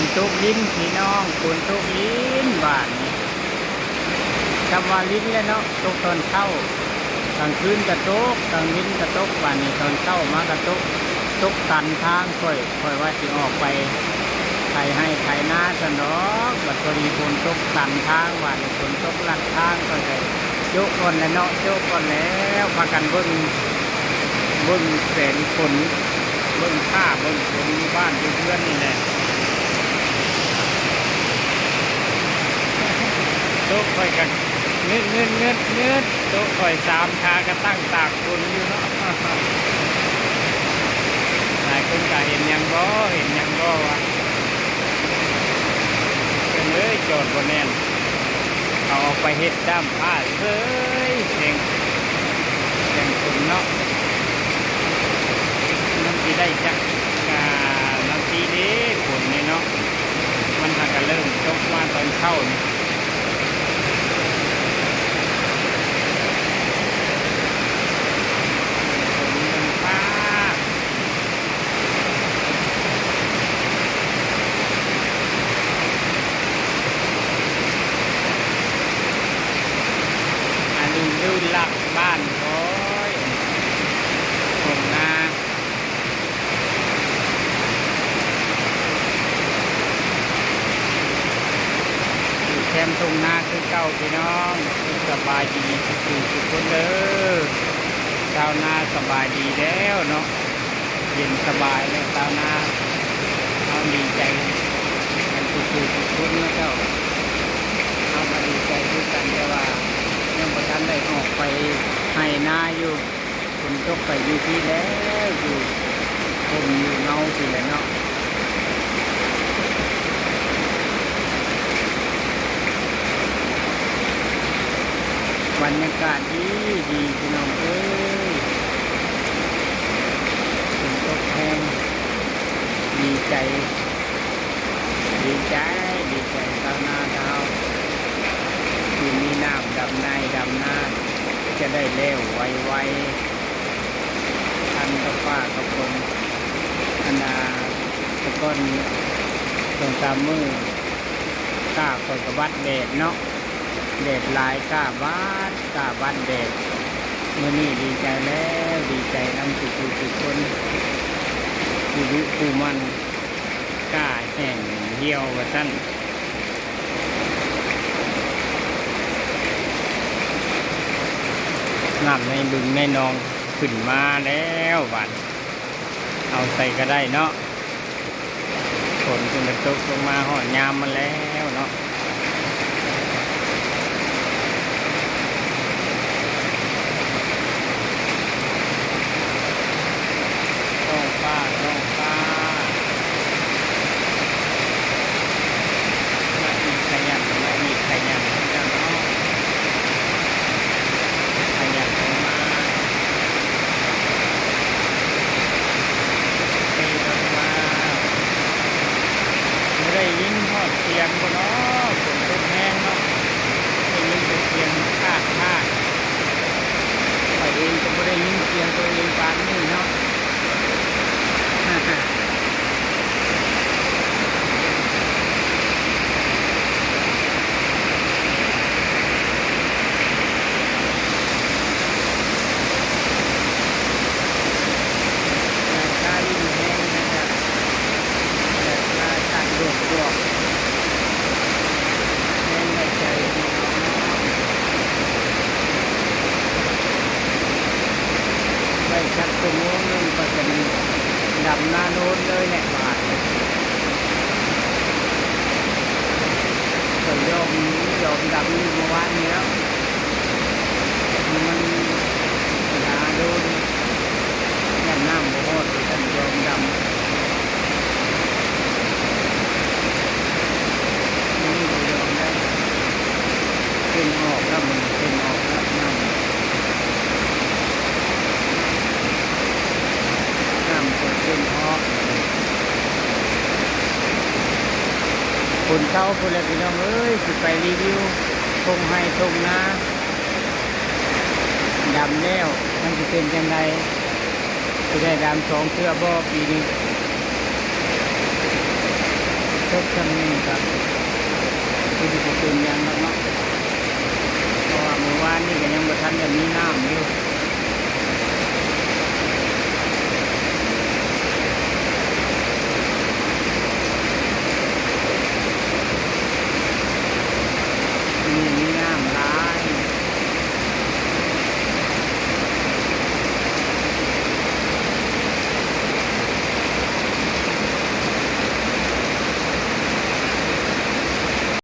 นตกลิ้นพี่น้องฝนตกลิ้นบาดนี้คำว่าลิ้นแล้วเนาะตกตอนเข้ากลางคืนกระตกกลางลิ้นกระตกบาดนี้ตอนเข้ามากระตกตกตันทางค่อยว่าสิออกไปไถให้ไถนาสนอกบัดพอดีฝนตกตันทางบาดนี้ฝนตกลัดทางก็เลยโยกก่อนแล้วเนาะโยกก่อนแล้วพากันเบิ่งแสงฝนเบิ่งผ้าเบิ่งฝนบ้านเพื่อนนี่แหละโต๊ะคอยกันเงืดโต๊ะคอยสามขากระตั้งตากฝนอยู่เนาะหลายคนก็เห็นยังบ่วะเป็นเลยจอดบนแน่นเอาออกไปเฮ็ดด้ามผ้าเฮ้ยเสียงฝนเนาะน้ำที่ได้จักน้ำที่นี้ฝนนี่เนาะมันหักกันเริ่มตกมาตอนเข้านี่ฝนมันฟ้าอันนี้ดูหลักบ้านโอ้ยผมนาแคมตรงหน้าคือเก่าพี่น้องสบายดีทุกคนเลยชาวนาสบายดีแล้วเนาะเย็นสบายแล้วชาวนาเอาดีใจกันทุกคนนะเจ้าเอามาดีใจด้วยกันแต่ว่ายังประทันได้ออกไปให้นาอยู่ฝนตกไปอยู่ที่แล้วอยู่ผมอยู่เงาสิแหละเนาะบรรยากาศดีพี่น้องเอ้ยฝนตกแห้งดีใจชาวนาเราที่มีน้ำดำหน้าจะได้เร็วไวทันกับฟ้ากับฝนอันนาตะก้อนตรงตามมือกล้าคอยกระบัดแดดเนาะแดดลายกล้าบ้านแดดเมื่อนี้ดีใจแล้วดีใจน้ำทุกคนผู้มันกล้าแห่งเหี่ยวกับท่านน้ำในบึงในนองขึ้นมาแล้วบัดเอาใส่ก็ได้เนาะฝนขึ้นมาตกลงมาห่อยามมาแล้วเนาะท้องฟ้ามาอีกขยันเจ้าเนาะขยันลงมาเทลงมาไม่ได้ยินทอดเสียงบ่เนาะฝนตกแห้งเนาะได้ยินแต่เสียงคาดไปเองก็ไม่ได้ยินเสียงตัวเองปานนี้เนาะชักตัวโน้นนึงก็จะมีดำหน้าโน้นเลยแหละบาทก็ยอมดำนี่เมื่อวานนี้แล้วมันหาโดนยันน้ำโมโหดท่านยอมดำนี่ยอมได้เป็นออกแล้วมันเป็นออกแล้วน้ำเป็นเพราะคนเข้าคนละพี่น้องเอ้ยสิไปรีวิวทงให้ทงนาดำแล้วมันจะเป็นยังไงจะได้ดำ2 เทื่อบ่ปีนี้ ตกจำนี่ครับคือจะเป็นอย่างนั้นเนาะเพราะว่าเมื่อวานนี่ก็ยังบ่ทันได้มี